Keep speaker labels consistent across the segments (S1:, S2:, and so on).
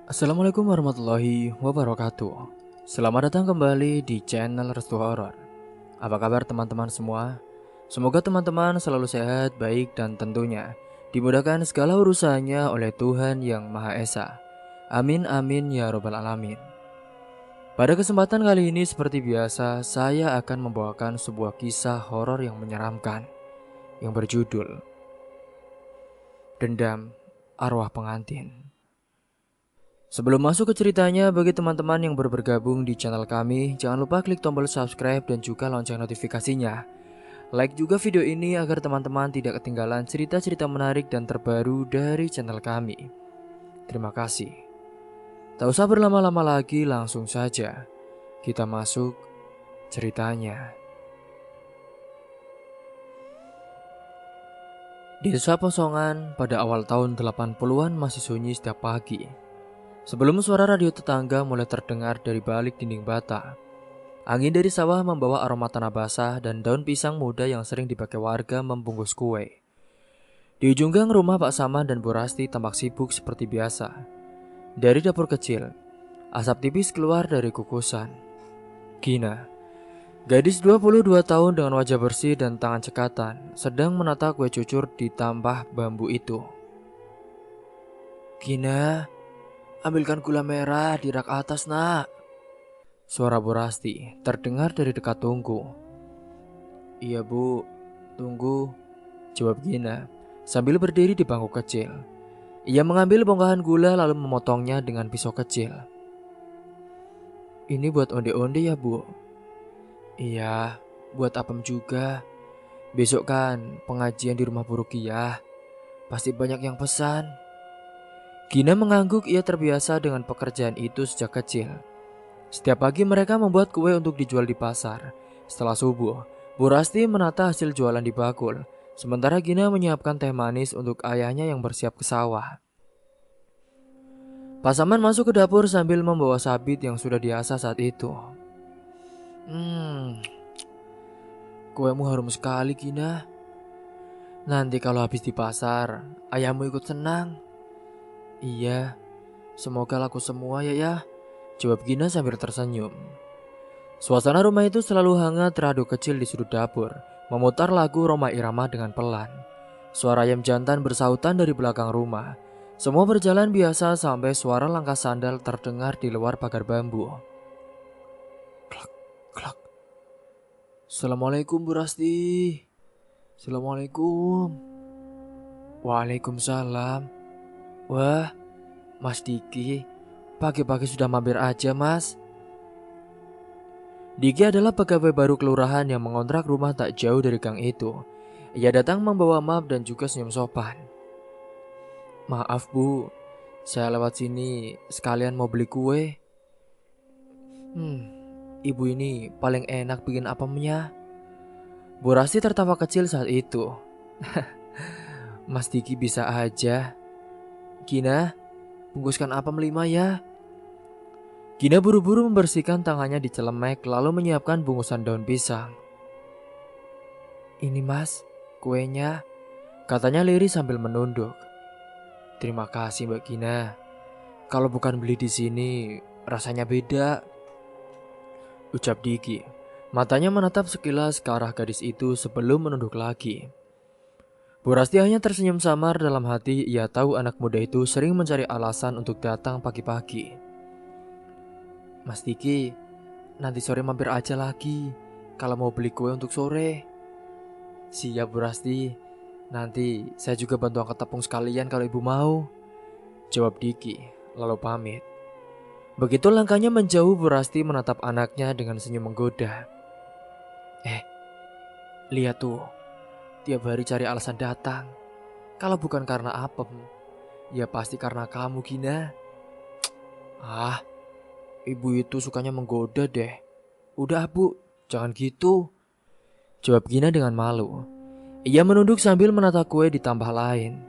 S1: Assalamualaikum warahmatullahi wabarakatuh. Selamat datang kembali di channel Restu Horor. Apa kabar teman-teman semua? Semoga teman-teman selalu sehat, baik, dan tentunya dimudahkan segala urusannya oleh Tuhan Yang Maha Esa. Amin amin ya robbal alamin. Pada kesempatan kali ini seperti biasa, saya akan membawakan sebuah kisah horor yang menyeramkan yang berjudul Dendam Arwah Pengantin. Sebelum masuk ke ceritanya, bagi teman-teman yang baru bergabung di channel kami, jangan lupa klik tombol subscribe dan juga lonceng notifikasinya. Like juga video ini agar teman-teman tidak ketinggalan cerita-cerita menarik dan terbaru dari channel kami. Terima kasih. Tak usah berlama-lama lagi, langsung saja kita masuk ceritanya. Di desa Posongan pada awal tahun 80-an masih sunyi setiap pagi. Sebelum suara radio tetangga mulai terdengar dari balik dinding bata, angin dari sawah membawa aroma tanah basah dan daun pisang muda yang sering dipakai warga membungkus kue. Di ujung gang rumah Pak Saman dan Bu Rasti tampak sibuk seperti biasa. Dari dapur kecil, asap tipis keluar dari kukusan. Gina, gadis 22 tahun dengan wajah bersih dan tangan cekatan, sedang menata kue cucur ditambah bambu itu. Gina, ambilkan gula merah di rak atas, nak. Suara Bu Rasti terdengar dari dekat tungku. Iya bu, tunggu, jawab Gina sambil berdiri di bangku kecil. Ia mengambil bongkahan gula lalu memotongnya dengan pisau kecil. Ini buat onde-onde ya bu? Iya, buat apem juga. Besok kan pengajian di rumah Bu Rukiah, pasti banyak yang pesan. Gina mengangguk, ia terbiasa dengan pekerjaan itu sejak kecil. Setiap pagi mereka membuat kue untuk dijual di pasar. Setelah subuh, Bu Rasti menata hasil jualan di bakul, sementara Gina menyiapkan teh manis untuk ayahnya yang bersiap ke sawah. Pasaman masuk ke dapur sambil membawa sabit yang sudah diasah saat itu. Kuemu harum sekali, Gina. Nanti kalau habis di pasar, ayahmu ikut senang. Iya, semoga laku semua ya, jawab Gina sambil tersenyum. Suasana rumah itu selalu hangat, teradu kecil di sudut dapur memutar lagu Rhoma Irama dengan pelan. Suara ayam jantan bersautan dari belakang rumah. Semua berjalan biasa sampai suara langkah sandal terdengar di luar pagar bambu. Klak, klak. Assalamualaikum Bu Rasti. Assalamualaikum. Waalaikumsalam. Wah, Mas Diki, pagi-pagi sudah mampir aja, Mas. Diki adalah pegawai baru kelurahan yang mengontrak rumah tak jauh dari gang itu. Ia datang membawa map dan juga senyum sopan. Maaf bu, saya lewat sini sekalian mau beli kue. Ibu ini paling enak bikin apemnya. Bu Rasti tertawa kecil saat itu. Mas Diki bisa aja. Gina, bungkuskan apem 5 ya. Gina buru-buru membersihkan tangannya di celemek lalu menyiapkan bungkusan daun pisang. Ini mas, kuenya, katanya lirih sambil menunduk. Terima kasih Mbak Gina. Kalau bukan beli di sini, rasanya beda, ucap Diki. Matanya menatap sekilas ke arah gadis itu sebelum menunduk lagi. Bu Rasti hanya tersenyum samar, dalam hati ia tahu anak muda itu sering mencari alasan untuk datang pagi-pagi. Mas Diki, nanti sore mampir aja lagi kalau mau beli kue untuk sore. Siap Bu Rasti, nanti saya juga bantu angkat tepung sekalian kalau ibu mau, jawab Diki lalu pamit. Begitu langkahnya menjauh, Bu Rasti menatap anaknya dengan senyum menggoda. Lihat tuh, tiap hari cari alasan datang. Kalau bukan karena apem, ya pasti karena kamu Gina. Ibu itu sukanya menggoda deh. Udah bu, jangan gitu, jawab Gina dengan malu. Ia menunduk sambil menata kue ditambah lain.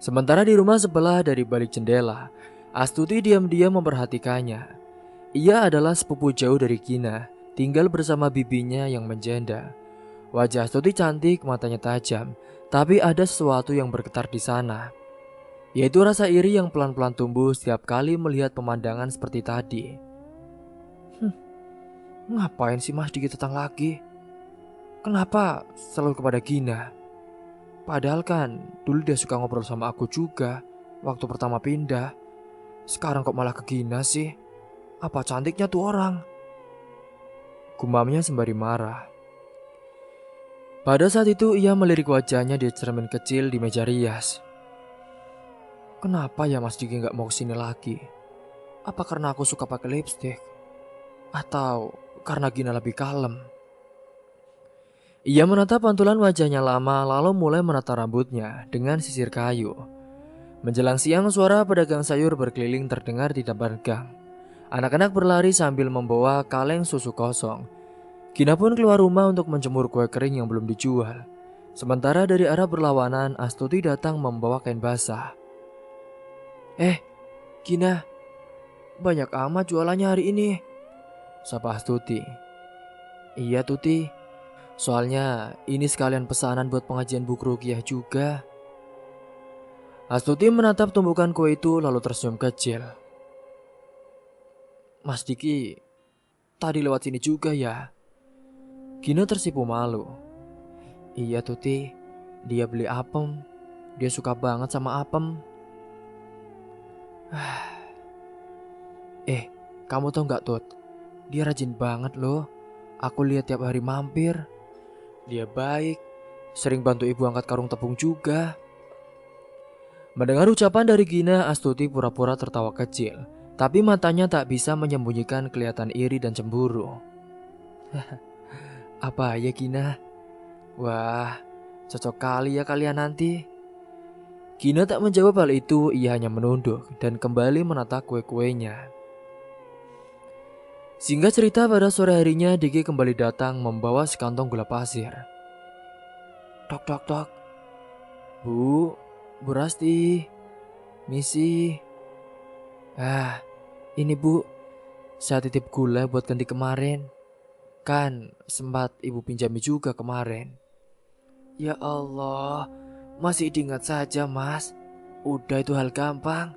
S1: Sementara di rumah sebelah dari balik jendela, Astuti diam-diam memperhatikannya. Ia adalah sepupu jauh dari Gina, tinggal bersama bibinya yang menjanda. Wajah Astuti cantik, matanya tajam, tapi ada sesuatu yang bergetar di sana. yaitu rasa iri yang pelan-pelan tumbuh setiap kali melihat pemandangan seperti tadi. Ngapain sih Mas Diki datang lagi? Kenapa selalu kepada Gina? Padahal kan dulu dia suka ngobrol sama aku juga waktu pertama pindah. Sekarang kok malah ke Gina sih? Apa cantiknya tuh orang? Gumamnya sembari marah. Pada saat itu ia melirik wajahnya di cermin kecil di meja rias. Kenapa ya Mas Diki gak mau kesini lagi? Apa karena aku suka pakai lipstick? Atau karena Gina lebih kalem? Ia menatap pantulan wajahnya lama lalu mulai menata rambutnya dengan sisir kayu. Menjelang siang suara pedagang sayur berkeliling terdengar di depan gang. Anak-anak berlari sambil membawa kaleng susu kosong. Gina pun keluar rumah untuk menjemur kue kering yang belum dijual. Sementara dari arah berlawanan Astuti datang membawa kain basah. Gina, banyak amat jualannya hari ini, sapa Astuti. Iya Tuti, soalnya ini sekalian pesanan buat pengajian buku ruqyah juga. Astuti menatap tumpukan kue itu lalu tersenyum kecil. Mas Diki tadi lewat sini juga ya? Gina tersipu malu. Iya Tuti, dia beli apem. Dia suka banget sama apem. Kamu tau gak Tut? Dia rajin banget loh. Aku lihat tiap hari mampir. Dia baik, sering bantu ibu angkat karung tepung juga. Mendengar ucapan dari Gina, Astuti pura-pura tertawa kecil. Tapi matanya tak bisa menyembunyikan kelihatan iri dan cemburu. Apa ya Gina? Wah, cocok kali ya kalian nanti. Gina tak menjawab hal itu, ia hanya menunduk dan kembali menata kue-kuenya. Singkat cerita pada sore harinya Diki kembali datang membawa sekantong gula pasir. Tok tok tok. Bu Rasti, misi. Ini bu, saya titip gula buat ganti kemarin. Kan sempat ibu pinjami juga kemarin. Ya Allah, masih diingat saja mas. Udah itu hal gampang.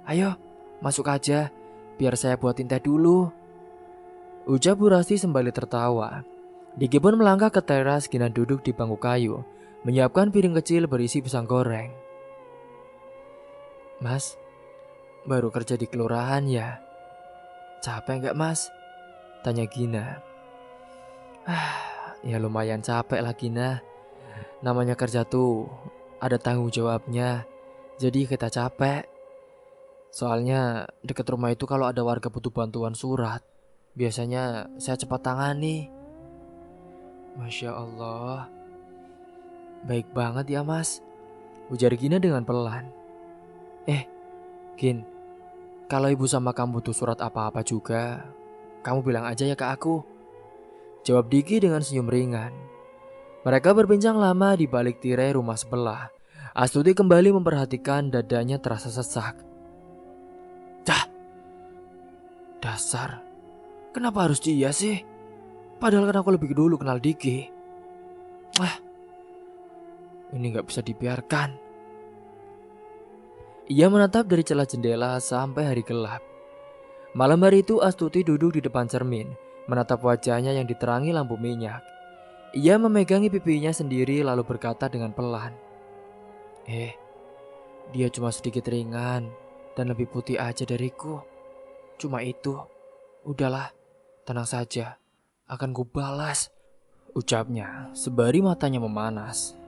S1: Ayo, masuk aja, biar saya buatin teh dulu, ucap Bu Rasti sembari tertawa. Diki pun melangkah ke teras. Gina duduk di bangku kayu, menyiapkan piring kecil berisi pisang goreng. Mas, baru kerja di kelurahan ya? Capek nggak mas? Tanya Gina. Ya lumayan capek lah Gina. Namanya kerja tuh ada tanggung jawabnya, jadi kita capek. Soalnya dekat rumah itu kalau ada warga butuh bantuan surat, biasanya saya cepat tangani. Masya Allah, baik banget ya mas, ujar Gina dengan pelan. Gin, kalau ibu sama kamu butuh surat apa-apa juga, kamu bilang aja ya ke aku, jawab Diki dengan senyum ringan. Mereka berbincang lama di balik tirai rumah sebelah. Astuti kembali memperhatikan dadanya terasa sesak. Dasar, kenapa harus dia sih? Padahal kan aku lebih dulu kenal Diki. Ini gak bisa dibiarkan. Ia menatap dari celah jendela sampai hari gelap. Malam hari itu Astuti duduk di depan cermin, menatap wajahnya yang diterangi lampu minyak. Ia memegangi pipinya sendiri lalu berkata dengan pelan. Dia cuma sedikit ringan dan lebih putih aja dariku. Cuma itu. Udahlah, tenang saja. Akan kubalas, ucapnya sembari matanya memanas.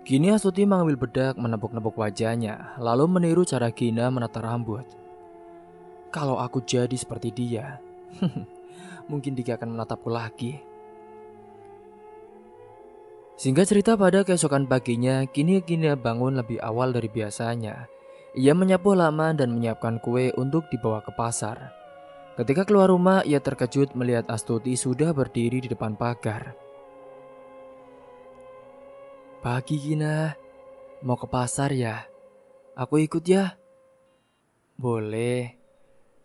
S1: Kini Astuti mengambil bedak menepuk-nepuk wajahnya, lalu meniru cara Gina menata rambut. Kalau aku jadi seperti dia, mungkin dia akan menatapku lagi. Singkat cerita pada keesokan paginya, kini Gina bangun lebih awal dari biasanya. Ia menyapu halaman dan menyiapkan kue untuk dibawa ke pasar. Ketika keluar rumah, ia terkejut melihat Astuti sudah berdiri di depan pagar. Pagi Gina, mau ke pasar ya? Aku ikut ya? Boleh,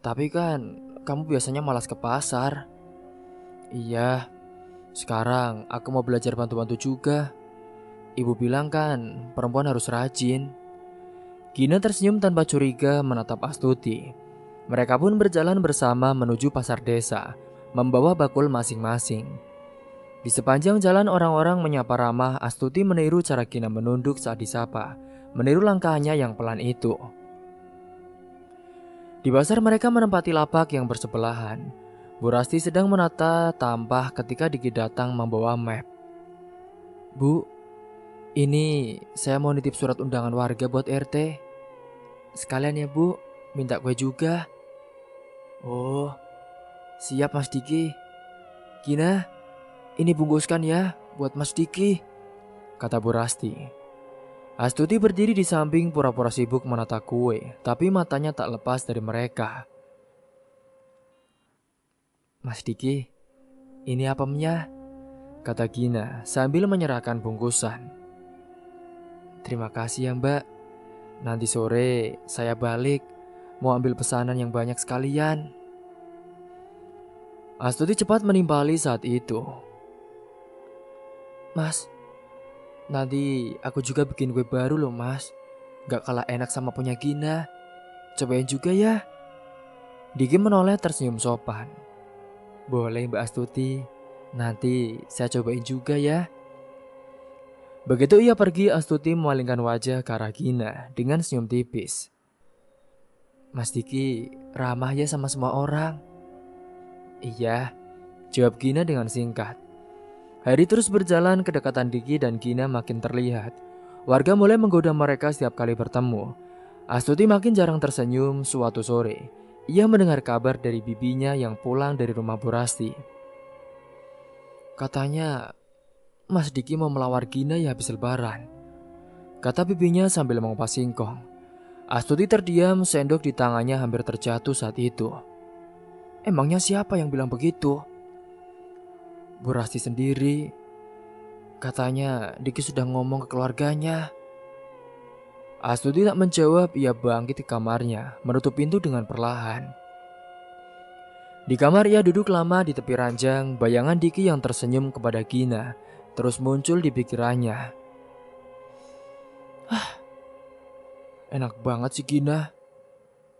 S1: tapi kan kamu biasanya malas ke pasar. Iya, sekarang aku mau belajar bantu-bantu juga. Ibu bilang kan perempuan harus rajin. Gina tersenyum tanpa curiga menatap Astuti. Mereka pun berjalan bersama menuju pasar desa, membawa bakul masing-masing. Di sepanjang jalan orang-orang menyapa ramah. Astuti meniru cara Gina menunduk saat disapa, meniru langkahnya yang pelan itu. Di pasar mereka menempati lapak yang bersebelahan. Bu Rasti sedang menata tampah ketika Diki datang membawa map. "Bu, ini saya mau nitip surat undangan warga buat RT. Sekalian ya Bu, minta kue juga." "Oh, siap Mas Diki. Gina, ini bungkuskan ya buat Mas Diki," kata Bu Rasti. Astuti berdiri di samping pura-pura sibuk menata kue, tapi matanya tak lepas dari mereka. "Mas Diki, ini apemnya?" kata Gina sambil menyerahkan bungkusan. "Terima kasih ya Mbak. Nanti sore saya balik, mau ambil pesanan yang banyak sekalian." Astuti cepat menimpali saat itu. "Mas, nanti aku juga bikin kue baru loh Mas. Gak kalah enak sama punya Gina. Cobain juga ya." Diki menoleh tersenyum sopan. "Boleh Mbak Astuti, nanti saya cobain juga ya." Begitu ia pergi, Astuti memalingkan wajah ke arah Gina dengan senyum tipis. "Mas Diki ramah ya sama semua orang." "Iya," jawab Gina dengan singkat. Hari terus berjalan, kedekatan Diki dan Gina makin terlihat. Warga mulai menggoda mereka setiap kali bertemu. Astuti makin jarang tersenyum. Suatu sore, ia mendengar kabar dari bibinya yang pulang dari rumah Bu Rasti. "Katanya Mas Diki mau melawar Gina ya habis lebaran," kata bibinya sambil mengupas singkong. Astuti terdiam, sendok di tangannya hampir terjatuh saat itu. Emangnya siapa yang bilang begitu? Bu Rasti sendiri. Katanya Diki sudah ngomong ke keluarganya. Astuti tak menjawab, ia bangkit ke kamarnya, menutup pintu dengan perlahan. Di kamar ia duduk lama di tepi ranjang, bayangan Diki yang tersenyum kepada Gina terus muncul di pikirannya. Enak banget sih Gina.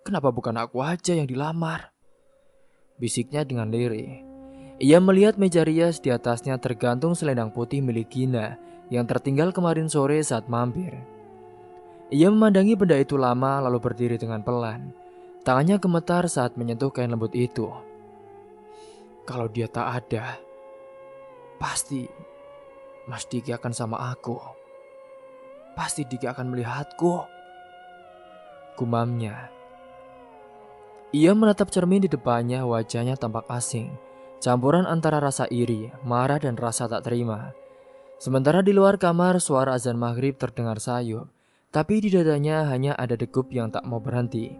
S1: Kenapa bukan aku aja yang dilamar? Bisiknya dengan lirih. Ia melihat meja rias, di atasnya tergantung selendang putih milik Gina yang tertinggal kemarin sore saat mampir. Ia memandangi benda itu lama lalu berdiri dengan pelan. Tangannya gemetar saat menyentuh kain lembut itu. Kalau dia tak ada, pasti Mas Diki akan sama aku. Pasti Diki akan melihatku, gumamnya. Ia menatap cermin di depannya, wajahnya tampak asing. Campuran antara rasa iri, marah dan rasa tak terima. Sementara di luar kamar suara azan maghrib terdengar sayup. Tapi di dadanya hanya ada degup yang tak mau berhenti.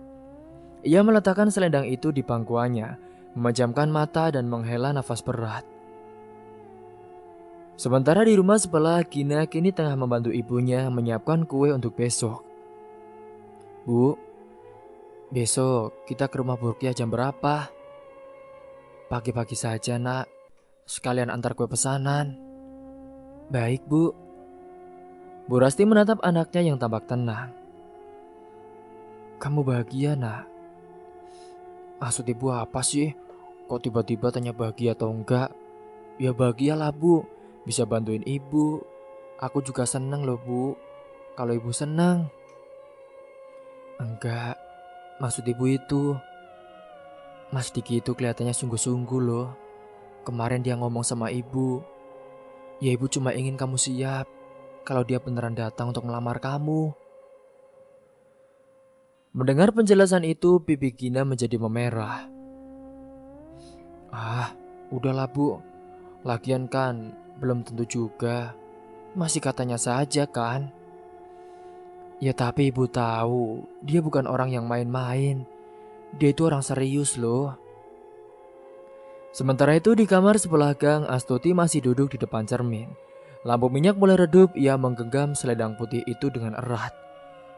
S1: Ia meletakkan selendang itu di pangkuannya, memejamkan mata dan menghela nafas berat. Sementara di rumah sebelah, Gina kini tengah membantu ibunya menyiapkan kue untuk besok. "Bu, besok kita ke rumah Burkia jam berapa?" "Pagi-pagi saja nak, sekalian antar kue pesanan." "Baik Bu." Bu Rasti menatap anaknya yang tampak tenang. "Kamu bahagia nak?" "Maksud ibu apa sih? Kok tiba-tiba tanya bahagia atau enggak?" "Ya bahagialah Bu, bisa bantuin ibu. Aku juga seneng loh Bu, kalau ibu senang." "Enggak, maksud ibu itu, Mas Diki itu kelihatannya sungguh-sungguh loh. Kemarin dia ngomong sama ibu, ya ibu cuma ingin kamu siap kalau dia beneran datang untuk melamar kamu." Mendengar penjelasan itu, pipi Gina menjadi memerah. Udahlah Bu. Lagian kan belum tentu juga. Masih katanya saja kan." "Ya tapi ibu tahu, dia bukan orang yang main-main. Dia itu orang serius loh." Sementara itu di kamar sebelah gang, Astuti masih duduk di depan cermin. Lampu minyak mulai redup, ia menggenggam selendang putih itu dengan erat.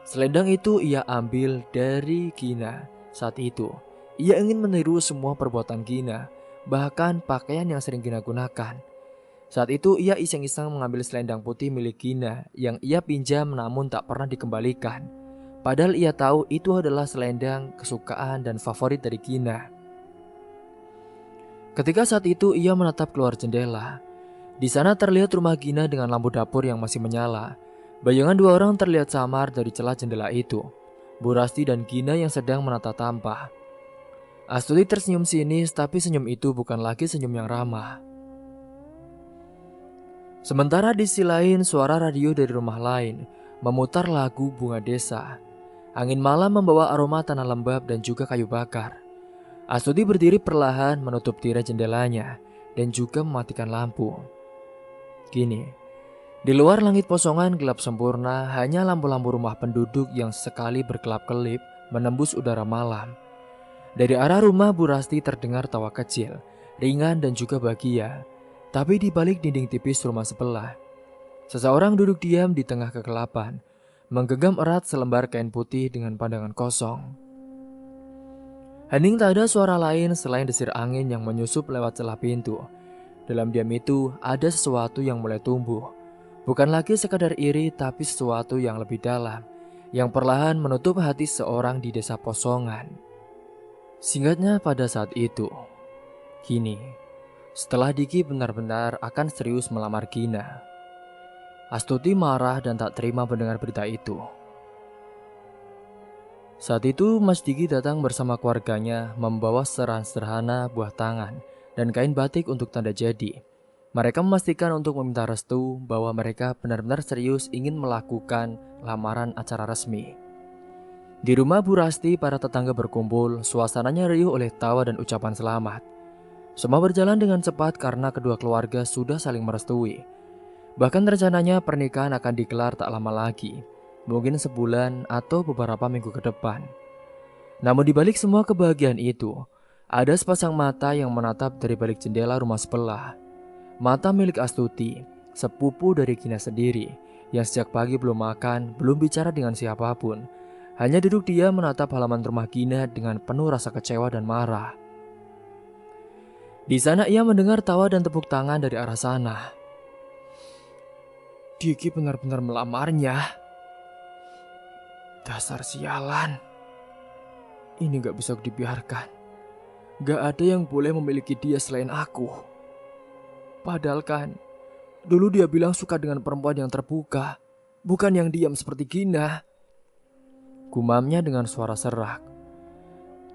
S1: Selendang itu ia ambil dari Gina. Saat itu, ia ingin meniru semua perbuatan Gina, bahkan pakaian yang sering Gina gunakan. Saat itu ia iseng-iseng mengambil selendang putih milik Gina yang ia pinjam namun tak pernah dikembalikan. Padahal ia tahu itu adalah selendang kesukaan dan favorit dari Gina. Ketika saat itu ia menatap keluar jendela. Di sana terlihat rumah Gina dengan lampu dapur yang masih menyala. Bayangan dua orang terlihat samar dari celah jendela itu. Bu Rasti dan Gina yang sedang menata tampah. Astuti tersenyum sinis, tapi senyum itu bukan lagi senyum yang ramah. Sementara di sisi lain, suara radio dari rumah lain memutar lagu Bunga Desa. Angin malam membawa aroma tanah lembab dan juga kayu bakar. Astuti berdiri perlahan menutup tirai jendelanya dan juga mematikan lampu. Kini, di luar langit posongan gelap sempurna, hanya lampu-lampu rumah penduduk yang sekali berkelap-kelip menembus udara malam. Dari arah rumah Bu Rasti terdengar tawa kecil, ringan dan juga bahagia. Tapi di balik dinding tipis rumah sebelah, seseorang duduk diam di tengah kegelapan, menggenggam erat selembar kain putih dengan pandangan kosong. Hening tak ada suara lain selain desir angin yang menyusup lewat celah pintu. Dalam diam itu ada sesuatu yang mulai tumbuh. Bukan lagi sekadar iri, tapi sesuatu yang lebih dalam, yang perlahan menutup hati seorang di desa posongan. Singkatnya pada saat itu, kini, setelah Diki benar-benar akan serius melamar Gina, Astuti marah dan tak terima mendengar berita itu. Saat itu Mas Diki datang bersama keluarganya membawa serahan sederhana buah tangan dan kain batik untuk tanda jadi. Mereka memastikan untuk meminta restu bahwa mereka benar-benar serius ingin melakukan lamaran acara resmi. Di rumah Bu Rasti, para tetangga berkumpul, suasananya riuh oleh tawa dan ucapan selamat. Semua berjalan dengan cepat karena kedua keluarga sudah saling merestui. Bahkan rencananya pernikahan akan digelar tak lama lagi, mungkin sebulan atau beberapa minggu ke depan. Namun di balik semua kebahagiaan itu, ada sepasang mata yang menatap dari balik jendela rumah sebelah. Mata milik Astuti, sepupu dari Gina sendiri, yang sejak pagi belum makan, belum bicara dengan siapapun. Hanya duduk dia menatap halaman rumah Gina dengan penuh rasa kecewa dan marah. Di sana ia mendengar tawa dan tepuk tangan dari arah sana. Diki benar-benar melamarnya. Dasar sialan. Ini gak bisa dibiarkan. Gak ada yang boleh memiliki dia selain aku. Padahal kan, dulu dia bilang suka dengan perempuan yang terbuka, bukan yang diam seperti Gina. Gumamnya dengan suara serak.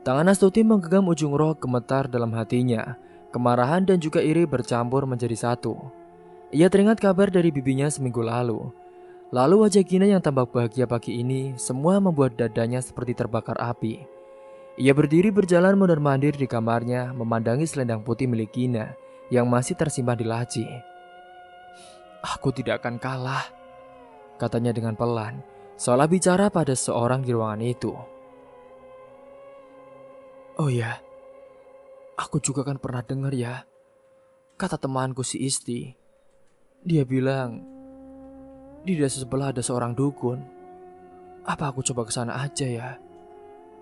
S1: Tangan Astuti menggenggam ujung roh gemetar dalam hatinya. Kemarahan dan juga iri bercampur menjadi satu. Ia teringat kabar dari bibinya seminggu lalu. Lalu wajah Gina yang tampak bahagia pagi ini semua membuat dadanya seperti terbakar api. Ia berdiri berjalan mondar-mandir di kamarnya memandangi selendang putih milik Gina yang masih tersimpan di laci. Aku tidak akan kalah, katanya dengan pelan, seolah bicara pada seorang di ruangan itu. Oh ya, aku juga kan pernah dengar ya, kata temanku si Isti. Dia bilang, di desa sebelah ada seorang dukun. Apa aku coba ke sana aja ya?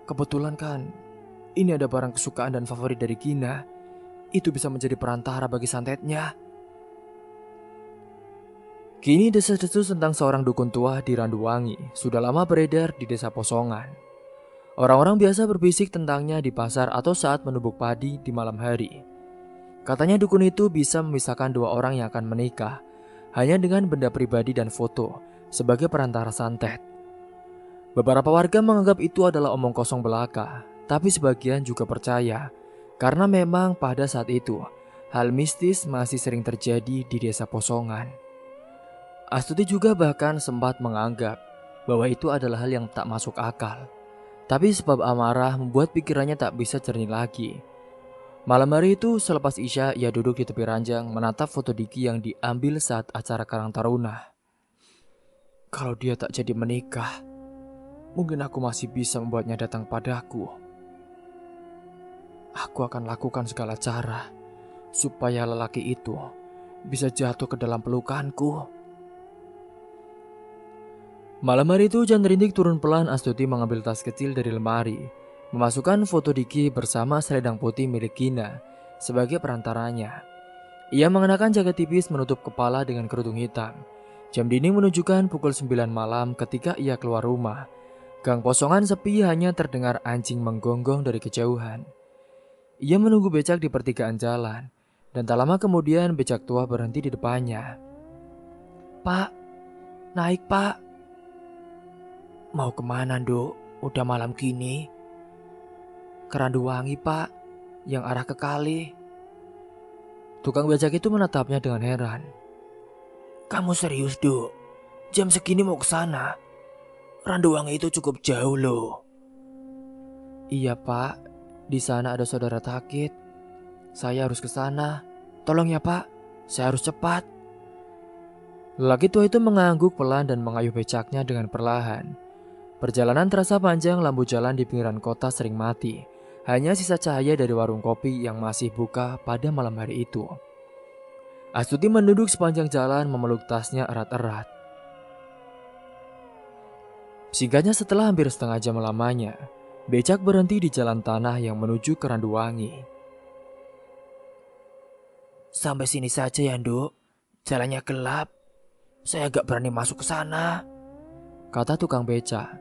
S1: Kebetulan kan, ini ada barang kesukaan dan favorit dari Gina. Itu bisa menjadi perantara bagi santetnya. Kini desas-desus tentang seorang dukun tua di Randuwangi sudah lama beredar di desa posongan. Orang-orang biasa berbisik tentangnya di pasar atau saat menumbuk padi di malam hari. Katanya dukun itu bisa memisahkan dua orang yang akan menikah hanya dengan benda pribadi dan foto sebagai perantara santet. Beberapa warga menganggap itu adalah omong kosong belaka, tapi sebagian juga percaya karena memang pada saat itu hal mistis masih sering terjadi di desa posongan. Astuti juga bahkan sempat menganggap bahwa itu adalah hal yang tak masuk akal. Tapi sebab amarah membuat pikirannya tak bisa jernih lagi. Malam hari itu selepas Isya ia duduk di tepi ranjang menatap foto Diki yang diambil saat acara Karang Taruna. Kalau dia tak jadi menikah, mungkin aku masih bisa membuatnya datang padaku. Aku akan lakukan segala cara supaya lelaki itu bisa jatuh ke dalam pelukanku. Malam hari itu hujan rintik turun pelan. Astuti mengambil tas kecil dari lemari, memasukkan foto Diki bersama selendang putih milik Gina sebagai perantaranya. Ia mengenakan jaket tipis menutup kepala dengan kerudung hitam. Jam dinding menunjukkan pukul 9 malam ketika ia keluar rumah. Gang posongan sepi, hanya terdengar anjing menggonggong dari kejauhan. Ia menunggu becak di pertigaan jalan, dan tak lama kemudian becak tua berhenti di depannya. "Pak, naik pak." "Mau kemana, Nduk? Udah malam gini." "Keranduwangi pak, yang arah ke kali." Tukang becak itu menatapnya dengan heran. "Kamu serius, Duk? Jam segini mau ke sana? Randuwangi itu cukup jauh loh." "Iya pak, di sana ada saudara sakit. Saya harus ke sana. Tolong ya pak, saya harus cepat." Lelaki tua itu mengangguk pelan dan mengayuh becaknya dengan perlahan. Perjalanan terasa panjang, lampu jalan di pinggiran kota sering mati. Hanya sisa cahaya dari warung kopi yang masih buka pada malam hari itu. Astuti menduduk sepanjang jalan memeluk tasnya erat-erat. Singkatnya setelah hampir setengah jam lamanya, becak berhenti di jalan tanah yang menuju ke Randuwangi. "Sampai sini saja ya, Nduk. Jalannya gelap. Saya agak berani masuk ke sana," kata tukang becak.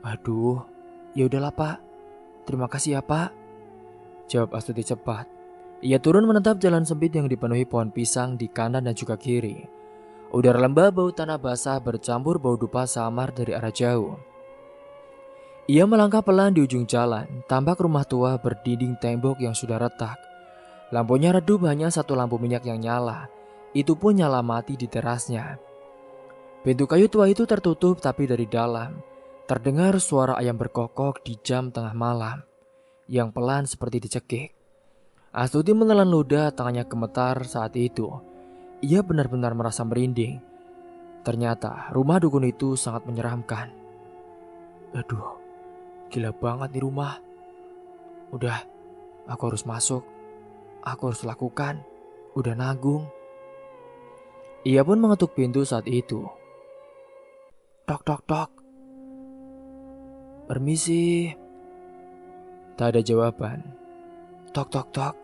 S1: "Aduh, ya udahlah pak. Terima kasih ya pak," jawab Astuti cepat. Ia turun menatap jalan sempit yang dipenuhi pohon pisang di kanan dan juga kiri. Udara lembab, bau tanah basah bercampur bau dupa samar dari arah jauh. Ia melangkah pelan di ujung jalan, tampak rumah tua berdinding tembok yang sudah retak. Lampunya redup, hanya satu lampu minyak yang nyala. Itu pun nyala mati di terasnya. Pintu kayu tua itu tertutup, tapi dari dalam terdengar suara ayam berkokok di jam tengah malam yang pelan seperti dicekik. Astuti menelan ludah, tangannya gemetar saat itu. Ia benar-benar merasa merinding. Ternyata rumah dukun itu sangat menyeramkan. "Aduh, gila banget nih rumah. Udah, aku harus masuk. Aku harus lakukan. Udah nanggung." Ia pun mengetuk pintu saat itu. "Tok tok tok." "Permisi." Tak ada jawaban. "Tok tok tok."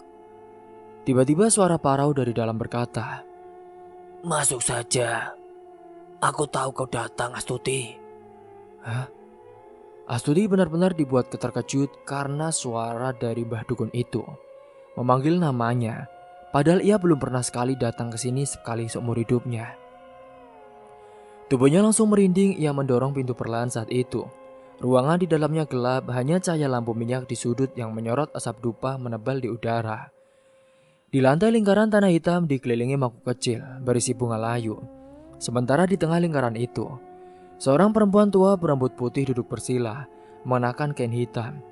S1: Tiba-tiba suara parau dari dalam berkata, "Masuk saja. Aku tahu kau datang, Astuti." Hah? Astuti benar-benar dibuat terkejut karena suara dari Mbah Dukun itu memanggil namanya, padahal ia belum pernah sekali datang ke sini sekali seumur hidupnya. Tubuhnya langsung merinding, ia mendorong pintu perlahan saat itu. Ruangan di dalamnya gelap, hanya cahaya lampu minyak di sudut yang menyorot asap dupa menebal di udara. Di lantai lingkaran tanah hitam dikelilingi mangkuk kecil berisi bunga layu. Sementara di tengah lingkaran itu, seorang perempuan tua berambut putih duduk bersila, mengenakan kain hitam.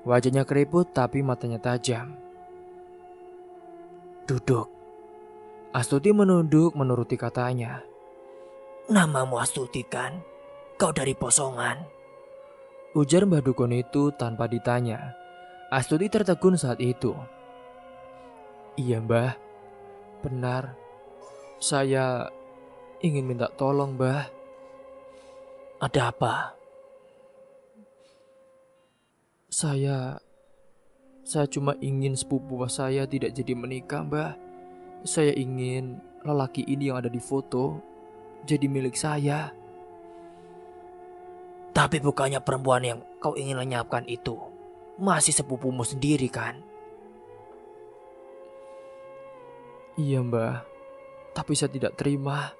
S1: Wajahnya keriput tapi matanya tajam. "Duduk." Astuti menunduk menuruti katanya. "Namamu Astuti kan? Kau dari Posongan?" ujar Mbah Dukun itu tanpa ditanya. Astuti tertegun saat itu. "Iya Mbah, benar. Saya ingin minta tolong Mbah." "Ada apa?" Saya cuma ingin sepupu saya tidak jadi menikah Mbah. Saya ingin lelaki ini yang ada di foto jadi milik saya." "Tapi bukannya perempuan yang kau ingin lenyapkan itu masih sepupumu sendiri kan?" "Iya Mbah, tapi saya tidak terima.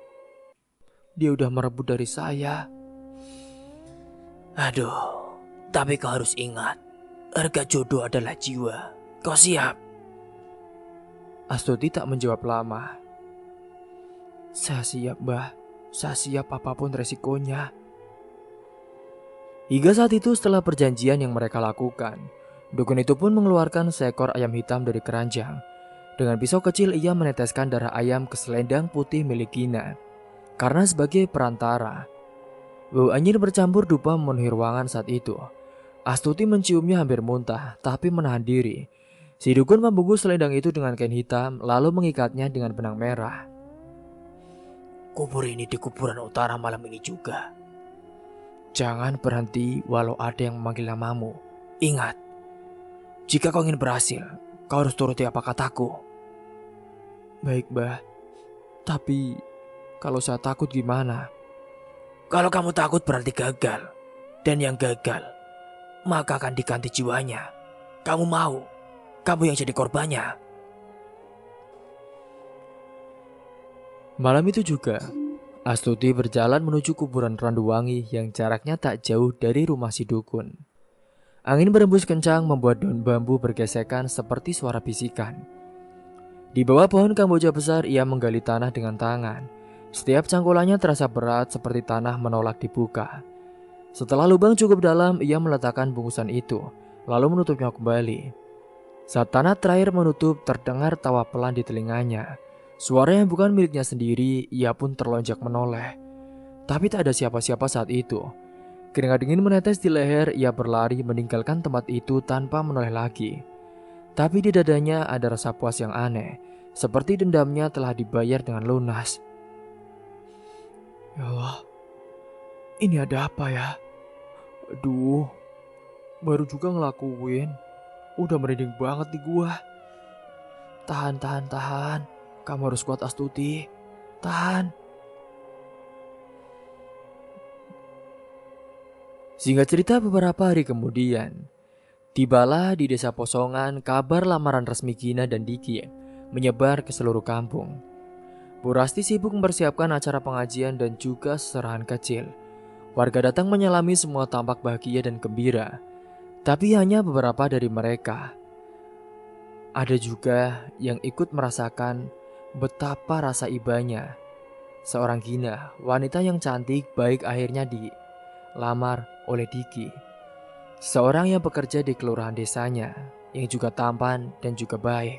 S1: Dia udah merebut dari saya." "Aduh, tapi kau harus ingat, harga jodoh adalah jiwa. Kau siap?" Astuti tak menjawab lama. "Saya siap Mbah, saya siap apapun resikonya." Hingga saat itu setelah perjanjian yang mereka lakukan, dukun itu pun mengeluarkan seekor ayam hitam dari keranjang. Dengan pisau kecil ia meneteskan darah ayam ke selendang putih milik Gina. Karena sebagai perantara, bau anyir bercampur dupa memenuhi ruangan saat itu. Astuti menciumnya hampir muntah, tapi menahan diri. Si dukun membungkus selendang itu dengan kain hitam, lalu mengikatnya dengan benang merah. "Kubur ini di kuburan utara malam ini juga. Jangan berhenti walau ada yang memanggil namamu. Ingat, jika kau ingin berhasil, kau harus turuti apa kataku." "Baik, Mbah. Tapi kalau saya takut gimana?" "Kalau kamu takut berarti gagal.
S2: Dan yang gagal, maka akan diganti jiwanya. Kamu mau? Kamu yang jadi korbannya.
S1: Malam itu juga, Astuti berjalan menuju kuburan Randuwangi yang jaraknya tak jauh dari rumah si dukun. Angin berembus kencang membuat daun bambu bergesekan seperti suara bisikan. Di bawah pohon kamboja besar ia menggali tanah dengan tangan. Setiap cangkulannya terasa berat seperti tanah menolak dibuka. Setelah lubang cukup dalam, ia meletakkan bungkusan itu, lalu menutupnya kembali. Saat tanah terakhir menutup, terdengar tawa pelan di telinganya. Suara yang bukan miliknya sendiri, ia pun terlonjak menoleh. Tapi tak ada siapa-siapa saat itu. Keringat dingin menetes di leher, ia berlari meninggalkan tempat itu tanpa menoleh lagi. Tapi di dadanya ada rasa puas yang aneh, seperti dendamnya telah dibayar dengan lunas. Ya Allah, ini ada apa ya? Aduh, baru juga ngelakuin. Udah merinding banget di gua. Tahan. Kamu harus kuat, Astuti. Tahan. Singkat cerita, beberapa hari kemudian, tibalah di desa Posongan kabar lamaran resmi Gina dan Diki menyebar ke seluruh kampung. Bu Rasti sibuk mempersiapkan acara pengajian dan juga seserahan kecil. Warga datang menyelami, semua tampak bahagia dan gembira. Tapi hanya beberapa dari mereka. Ada juga yang ikut merasakan betapa rasa ibanya. Seorang Gina, wanita yang cantik, baik, akhirnya dilamar oleh Diki. Seorang yang bekerja di kelurahan desanya, yang juga tampan dan juga baik.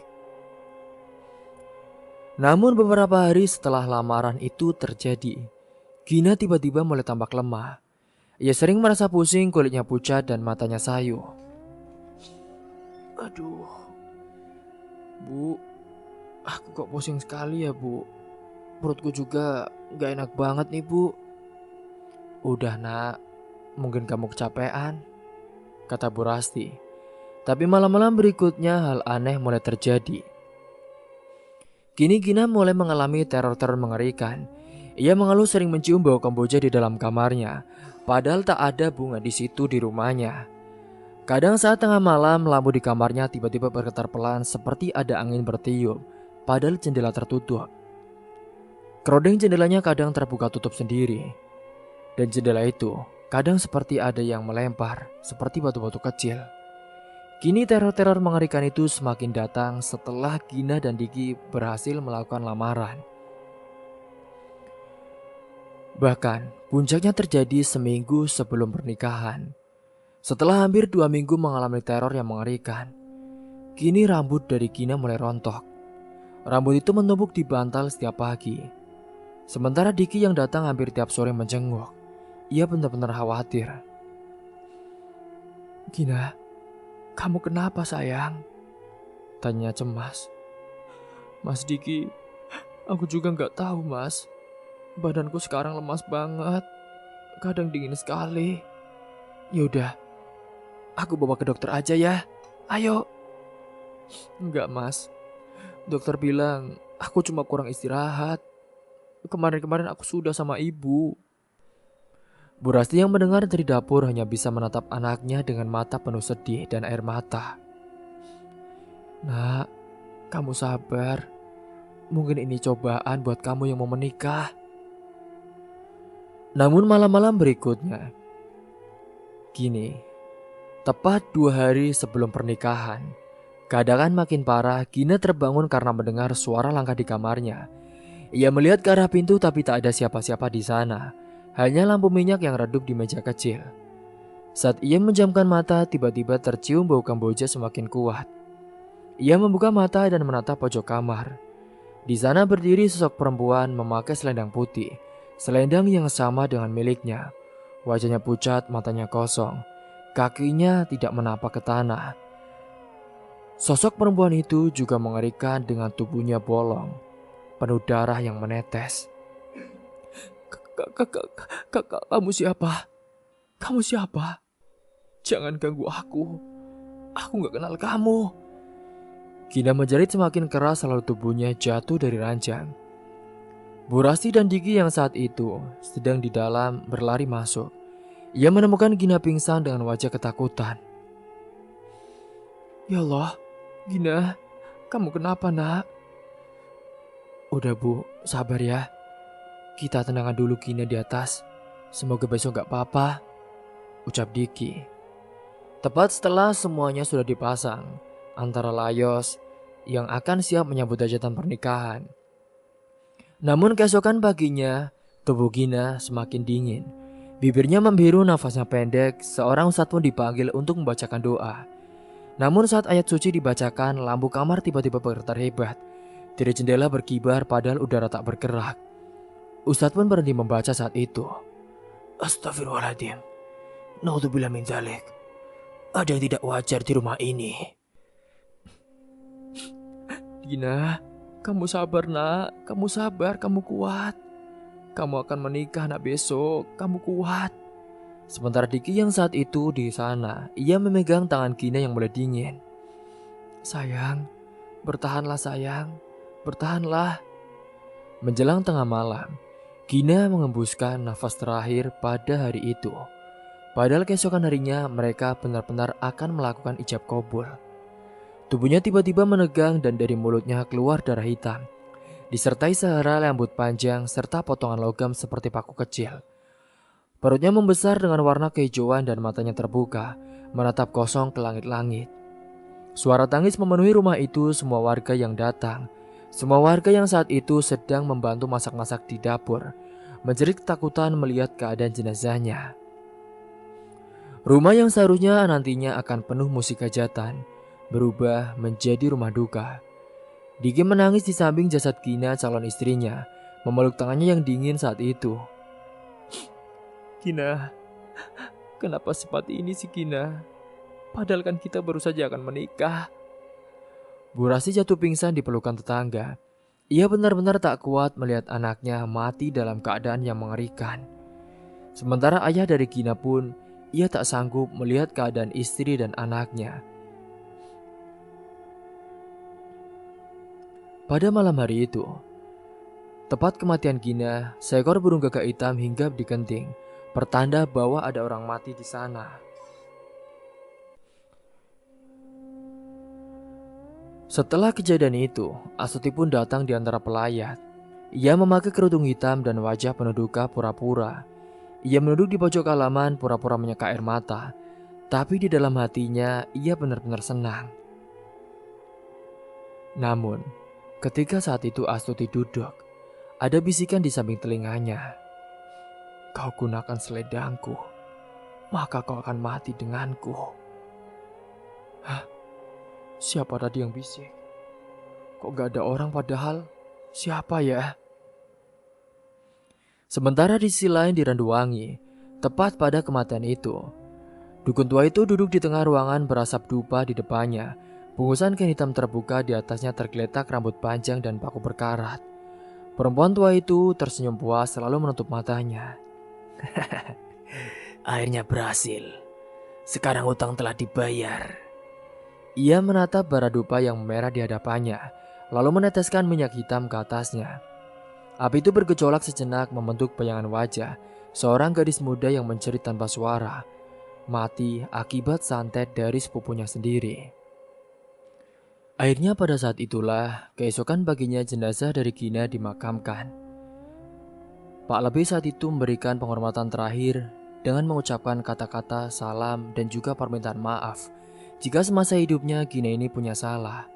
S1: Namun beberapa hari setelah lamaran itu terjadi, Gina tiba-tiba mulai tampak lemah. Ia sering merasa pusing, kulitnya pucat dan matanya sayu. Aduh, Bu, aku kok pusing sekali ya, Bu. Perutku juga gak enak banget nih, Bu. Udah, Nak, mungkin kamu kecapean, kata Bu Rasti. Tapi malam-malam berikutnya hal aneh mulai terjadi. Kini Gina mulai mengalami teror-teror mengerikan. Ia mengeluh sering mencium bau kamboja di dalam kamarnya, padahal tak ada bunga di situ di rumahnya. Kadang saat tengah malam, lampu di kamarnya tiba-tiba bergetar pelan seperti ada angin bertiup, padahal jendela tertutup. Kerodeng jendelanya kadang terbuka tutup sendiri. Dan jendela itu kadang seperti ada yang melempar, seperti batu-batu kecil. Kini teror-teror mengerikan itu semakin datang setelah Gina dan Diki berhasil melakukan lamaran. Bahkan puncaknya terjadi seminggu sebelum pernikahan. Setelah hampir 2 minggu mengalami teror yang mengerikan, kini rambut dari Gina mulai rontok. Rambut itu menumpuk di bantal setiap pagi. Sementara Diki yang datang hampir tiap sore menjenguk, ia benar-benar khawatir. Gina, kamu kenapa sayang? Tanya cemas. Mas Diki, aku juga gak tahu, Mas. Badanku sekarang lemas banget, kadang dingin sekali. Yaudah, aku bawa ke dokter aja ya. Ayo. Enggak, Mas. Dokter bilang aku cuma kurang istirahat. Kemarin-kemarin aku sudah sama ibu. Bu Rasti yang mendengar dari dapur hanya bisa menatap anaknya dengan mata penuh sedih dan air mata. Nak, kamu sabar. Mungkin ini cobaan buat kamu yang mau menikah. Namun malam-malam berikutnya, kini, tepat 2 hari sebelum pernikahan, keadaan makin parah. Gina terbangun karena mendengar suara langkah di kamarnya. Ia melihat ke arah pintu tapi tak ada siapa-siapa di sana. Hanya lampu minyak yang redup di meja kecil. Saat ia menjamkan mata, tiba-tiba tercium bau kamboja semakin kuat. Ia membuka mata dan menatap pojok kamar. Di sana berdiri sosok perempuan memakai selendang putih. Selendang yang sama dengan miliknya. Wajahnya pucat, matanya kosong. Kakinya tidak menapak ke tanah. Sosok perempuan itu juga mengerikan dengan tubuhnya bolong, penuh darah yang menetes. Kamu siapa? Kamu siapa? Jangan ganggu aku. Aku gak kenal kamu. Gina menjerit semakin keras lalu tubuhnya jatuh dari ranjang. Bu Rasti dan Diki yang saat itu sedang di dalam berlari masuk. Ia menemukan Gina pingsan dengan wajah ketakutan. Ya Allah, Gina, kamu kenapa nak? Udah Bu, sabar ya. Kita tenangkan dulu Gina di atas. Semoga besok gak apa-apa, ucap Diki. Tepat setelah semuanya sudah dipasang, antara Layos yang akan siap menyambut hajatan pernikahan. Namun keesokan paginya, tubuh Gina semakin dingin. Bibirnya membiru, nafasnya pendek, seorang ustadz pun dipanggil untuk membacakan doa. Namun saat ayat suci dibacakan, lampu kamar tiba-tiba bergetar hebat. Dari jendela berkibar padahal udara tak bergerak. Ustadz pun berhenti membaca saat itu.
S2: Astagfirullahaladzim. Naudzubillah min dzalik. Ada yang tidak wajar di rumah ini.
S1: Gina, kamu sabar nak, kamu sabar, kamu kuat. Kamu akan menikah nak besok, kamu kuat. Sementara Diki yang saat itu di sana, ia memegang tangan Gina yang mulai dingin. Sayang, bertahanlah sayang, bertahanlah. Menjelang tengah malam, Gina mengembuskan nafas terakhir pada hari itu. Padahal keesokan harinya mereka benar-benar akan melakukan ijab qabul. Tubuhnya tiba-tiba menegang dan dari mulutnya keluar darah hitam, disertai sehelai rambut panjang serta potongan logam seperti paku kecil. Perutnya membesar dengan warna kehijauan dan matanya terbuka, menatap kosong ke langit-langit. Suara tangis memenuhi rumah itu. Semua warga yang datang, semua warga yang saat itu sedang membantu masak-masak di dapur, menjerit ketakutan melihat keadaan jenazahnya. Rumah yang seharusnya nantinya akan penuh musik hajatan, berubah menjadi rumah duka. Diki menangis di samping jasad Gina, calon istrinya, memeluk tangannya yang dingin saat itu. Gina, kenapa seperti ini sih Gina? Padahal kan kita baru saja akan menikah. Bu Rasti jatuh pingsan di pelukan tetangga. Ia benar-benar tak kuat melihat anaknya mati dalam keadaan yang mengerikan. Sementara ayah dari Gina pun, ia tak sanggup melihat keadaan istri dan anaknya. Pada malam hari itu, tepat kematian Gina, seekor burung gagak hitam hinggap di genting, pertanda bahwa ada orang mati di sana. Setelah kejadian itu, Astuti pun datang di antara pelayat. Ia memakai kerudung hitam dan wajah penuh duka pura-pura. Ia menunduk di pojok halaman pura-pura menyeka air mata, tapi di dalam hatinya ia benar-benar senang. Namun, ketika saat itu Astuti duduk, ada bisikan di samping telinganya. Kau gunakan selendangku, maka kau akan mati denganku. Hah? Siapa tadi yang bisik? Kok gak ada orang padahal? Siapa ya? Sementara di sisi lain di Randuwangi, tepat pada kematian itu, dukun tua itu duduk di tengah ruangan berasap dupa di depannya. Bungkusan kain hitam terbuka, di atasnya tergeletak rambut panjang dan paku berkarat. Perempuan tua itu tersenyum puas selalu menutup matanya.
S2: Akhirnya berhasil. Sekarang utang telah dibayar.
S1: Ia menatap bara dupa yang merah di hadapannya, lalu meneteskan minyak hitam ke atasnya. Api itu bergejolak sejenak membentuk bayangan wajah seorang gadis muda yang menjerit tanpa suara, mati akibat santet dari sepupunya sendiri. Akhirnya pada saat itulah, keesokan paginya jenazah dari Gina dimakamkan. Pak Lebih saat itu memberikan penghormatan terakhir dengan mengucapkan kata-kata salam dan juga permintaan maaf jika semasa hidupnya Gina ini punya salah.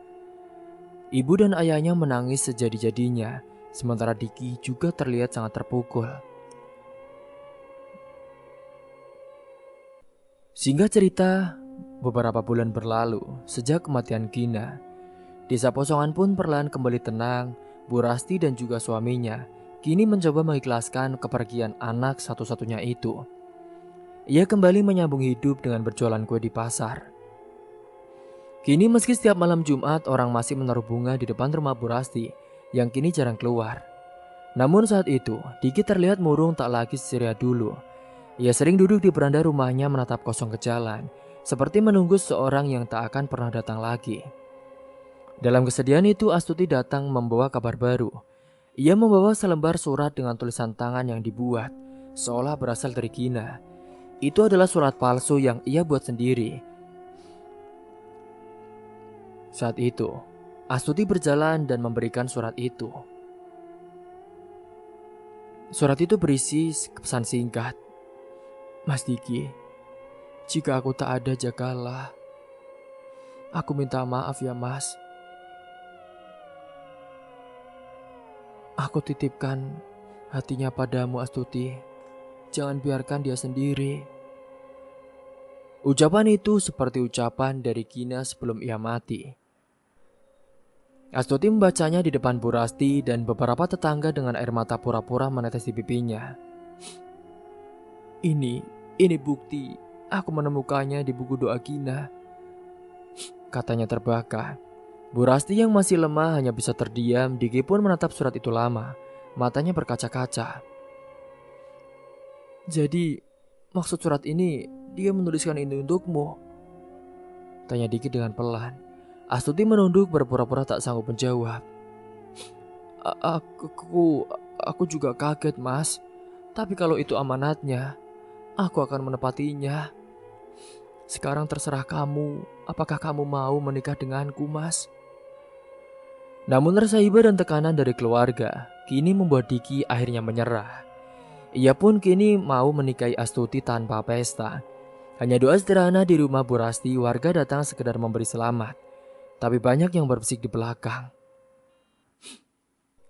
S1: Ibu dan ayahnya menangis sejadi-jadinya, sementara Diki juga terlihat sangat terpukul. Singkat cerita, beberapa bulan berlalu sejak kematian Gina. Desa Posongan pun perlahan kembali tenang. Bu Rasti dan juga suaminya kini mencoba mengikhlaskan kepergian anak satu-satunya itu. Ia kembali menyambung hidup dengan berjualan kue di pasar. Kini meski setiap malam Jumat orang masih menaruh bunga di depan rumah Bu Rasti yang kini jarang keluar. Namun saat itu Diki terlihat murung tak lagi seceria dulu. Ia sering duduk di beranda rumahnya menatap kosong ke jalan, seperti menunggu seorang yang tak akan pernah datang lagi. Dalam kesedihan itu Astuti datang membawa kabar baru. Ia membawa selembar surat dengan tulisan tangan yang dibuat seolah berasal dari Gina. Itu adalah surat palsu yang ia buat sendiri. Saat itu, Astuti berjalan dan memberikan surat itu. Surat itu berisi pesan singkat. Mas Diki, jika aku tak ada jagalah. Aku minta maaf ya mas. Aku titipkan hatinya padamu Astuti. Jangan biarkan dia sendiri. Ucapan itu seperti ucapan dari Gina sebelum ia mati. Astuti membacanya di depan Bu Rasti dan beberapa tetangga dengan air mata pura-pura menetes di pipinya. Ini bukti. Aku menemukannya di buku doa Gina, katanya terbakar. Bu Rasti yang masih lemah hanya bisa terdiam. Diki pun menatap surat itu lama. Matanya berkaca-kaca. Jadi, maksud surat ini, dia menuliskan ini untukmu? Tanya Diki dengan pelan. Astuti menunduk berpura-pura tak sanggup menjawab. Aku juga kaget mas. Tapi kalau itu amanatnya, aku akan menepatinya. Sekarang terserah kamu. Apakah kamu mau menikah denganku mas? Namun rasa iba dan tekanan dari keluarga kini membuat Diki akhirnya menyerah. Ia pun kini mau menikahi Astuti tanpa pesta. Hanya doa sederhana di rumah Bu Rasti, warga datang sekedar memberi selamat. Tapi banyak yang berbisik di belakang.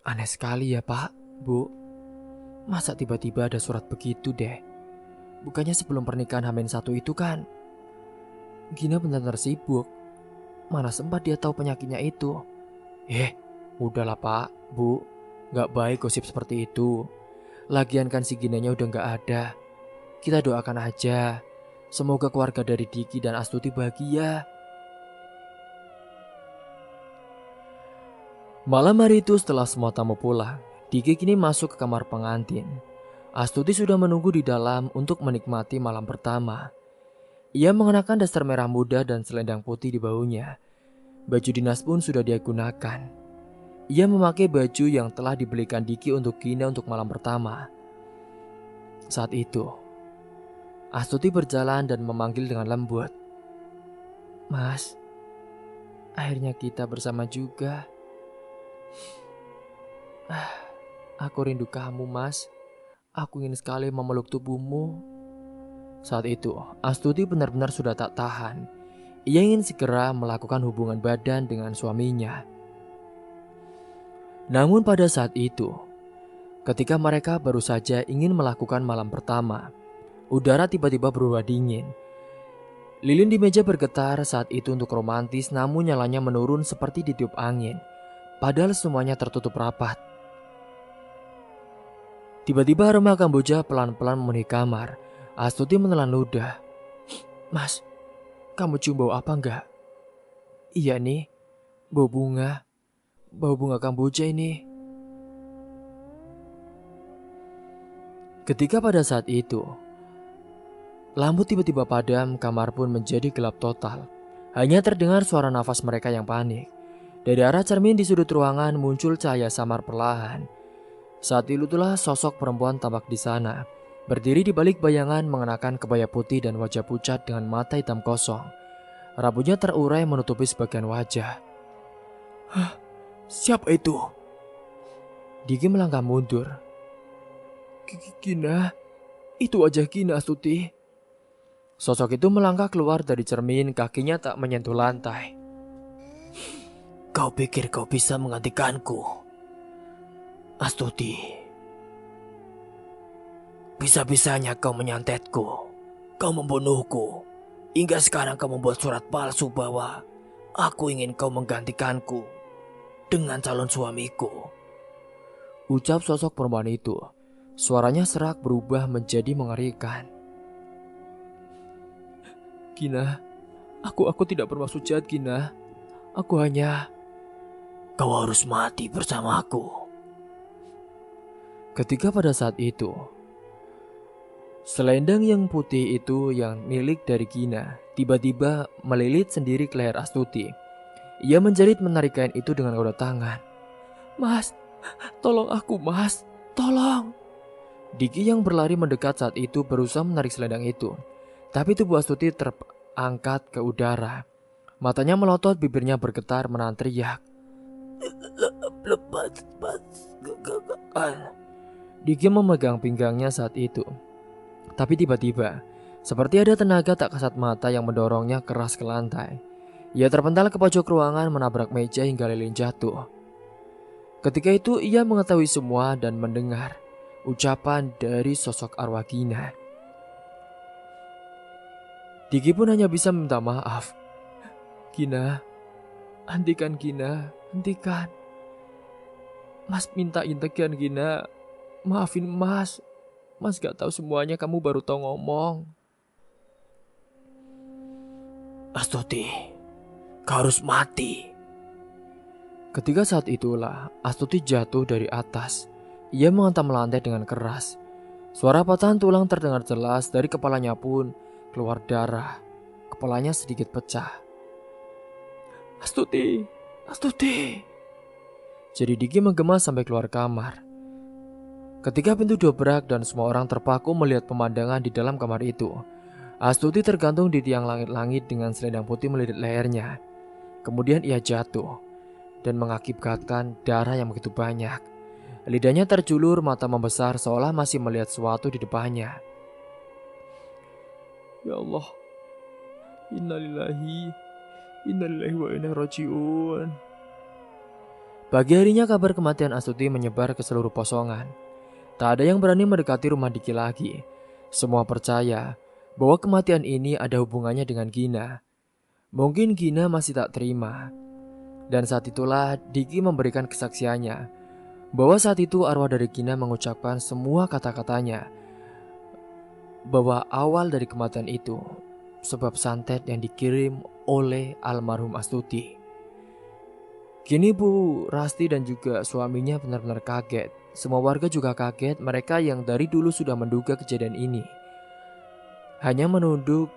S1: Aneh sekali ya Pak, Bu. Masa tiba-tiba ada surat begitu deh? Bukannya sebelum pernikahan H-1 itu kan Gina benar-benar sibuk. Mana sempat dia tahu penyakitnya itu? Udahlah Pak, Bu. Gak baik gosip seperti itu. Lagian kan si Ginanya udah gak ada. Kita doakan aja. Semoga keluarga dari Diki dan Astuti bahagia. Malam hari itu setelah semua tamu pulang, Diki kini masuk ke kamar pengantin. Astuti sudah menunggu di dalam untuk menikmati malam pertama. Ia mengenakan daster merah muda dan selendang putih di bahunya. Baju dinas pun sudah dia gunakan. Ia memakai baju yang telah dibelikan Diki untuk Gina untuk malam pertama. Saat itu, Astuti berjalan dan memanggil dengan lembut. Mas, akhirnya kita bersama juga. Aku rindu kamu mas. Aku ingin sekali memeluk tubuhmu. Saat itu, Astuti benar-benar sudah tak tahan. Ia ingin segera melakukan hubungan badan dengan suaminya. Namun pada saat itu, ketika mereka baru saja ingin melakukan malam pertama, udara tiba-tiba berubah dingin. Lilin di meja bergetar saat itu untuk romantis, namun nyalanya menurun seperti ditiup angin. Padahal semuanya tertutup rapat. Tiba-tiba aroma kamboja pelan-pelan memenuhi kamar. Astuti menelan ludah. Mas, kamu cium bau apa enggak? Iya nih, bau bunga. Bau bunga kamboja ini. Ketika pada saat itu, lampu tiba-tiba padam, kamar pun menjadi gelap total. Hanya terdengar suara nafas mereka yang panik. Dari arah cermin di sudut ruangan muncul cahaya samar perlahan. Saat itulah sosok perempuan tampak di sana, berdiri di balik bayangan mengenakan kebaya putih dan wajah pucat dengan mata hitam kosong. Rambutnya terurai menutupi sebagian wajah. Hah? Siapa itu? Diki melangkah mundur. Gina, itu wajah Gina Astuti. Sosok itu melangkah keluar dari cermin, kakinya tak menyentuh lantai.
S2: Kau pikir kau bisa menggantikanku, Astuti? Bisa-bisanya kau menyantetku, kau membunuhku. Hingga sekarang kau membuat surat palsu bahwa aku ingin kau menggantikanku dengan calon suamiku.
S1: Ucap sosok perempuan itu. Suaranya serak berubah menjadi mengerikan. Gina, aku tidak bermaksud jahat Gina. Aku hanya...
S2: Kau harus mati bersamaku.
S1: Ketika pada saat itu, selendang yang putih itu yang milik dari Gina tiba-tiba melilit sendiri ke leher Astuti. Ia menjerit menarik kain itu dengan kedua tangan. Mas, tolong aku mas, tolong. Diki yang berlari mendekat saat itu berusaha menarik selendang itu. Tapi tubuh Astuti terangkat ke udara. Matanya melotot, bibirnya bergetar menahan teriak.
S2: Lepas.
S1: Diki memegang pinggangnya saat itu. Tapi tiba-tiba, seperti ada tenaga tak kasat mata yang mendorongnya keras ke lantai. Ia terpental ke pojok ruangan, menabrak meja hingga lilin jatuh. Ketika itu ia mengetahui semua dan mendengar ucapan dari sosok arwah Gina. Diki pun hanya bisa minta maaf. Gina, hentikan Gina, hentikan. Mas minta tegian Gina, maafin Mas. Mas gak tahu semuanya, kamu baru tahu ngomong.
S2: Astuti, kau harus mati.
S1: Ketika saat itulah Astuti jatuh dari atas. Ia menghantam lantai dengan keras. Suara patahan tulang terdengar jelas, dari kepalanya pun keluar darah. Kepalanya sedikit pecah. Astuti, Astuti. Jadi Diki menggema sampai keluar kamar. Ketika pintu dobrak dan semua orang terpaku melihat pemandangan di dalam kamar itu, Astuti tergantung di tiang langit-langit dengan selendang putih melilit lehernya. Kemudian ia jatuh dan mengakibatkan darah yang begitu banyak. Lidahnya terjulur, mata membesar seolah masih melihat sesuatu di depannya. Ya Allah, innalillahi wa inna rajiun. Pagi harinya kabar kematian Astuti menyebar ke seluruh posongan. Tak ada yang berani mendekati rumah Diki lagi. Semua percaya bahwa kematian ini ada hubungannya dengan Gina. Mungkin Gina masih tak terima. Dan saat itulah Diki memberikan kesaksiannya bahwa saat itu arwah dari Gina mengucapkan semua kata-katanya, bahwa awal dari kematian itu sebab santet yang dikirim oleh almarhum Astuti. Kini Bu Rasti dan juga suaminya benar-benar kaget. Semua warga juga kaget, mereka yang dari dulu sudah menduga kejadian ini hanya menunduk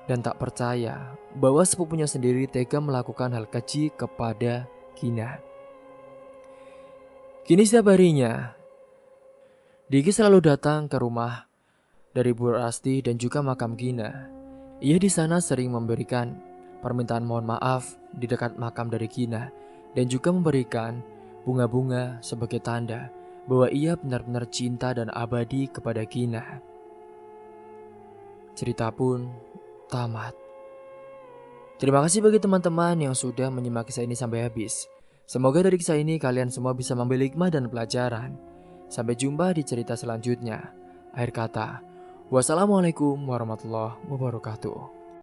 S1: dan tak percaya bahwa sepupunya sendiri tega melakukan hal keji kepada Gina. Kini setiap harinya Diki selalu datang ke rumah dari Bu Rasti dan juga makam Gina. Ia di sana sering memberikan permintaan mohon maaf di dekat makam dari Gina dan juga memberikan bunga-bunga sebagai tanda bahwa ia benar-benar cinta dan abadi kepada Gina. Cerita pun tamat. Terima kasih bagi teman-teman yang sudah menyimak kisah ini sampai habis. Semoga dari kisah ini kalian semua bisa mengambil hikmah dan pelajaran. Sampai jumpa di cerita selanjutnya. Akhir kata, wassalamualaikum warahmatullahi wabarakatuh.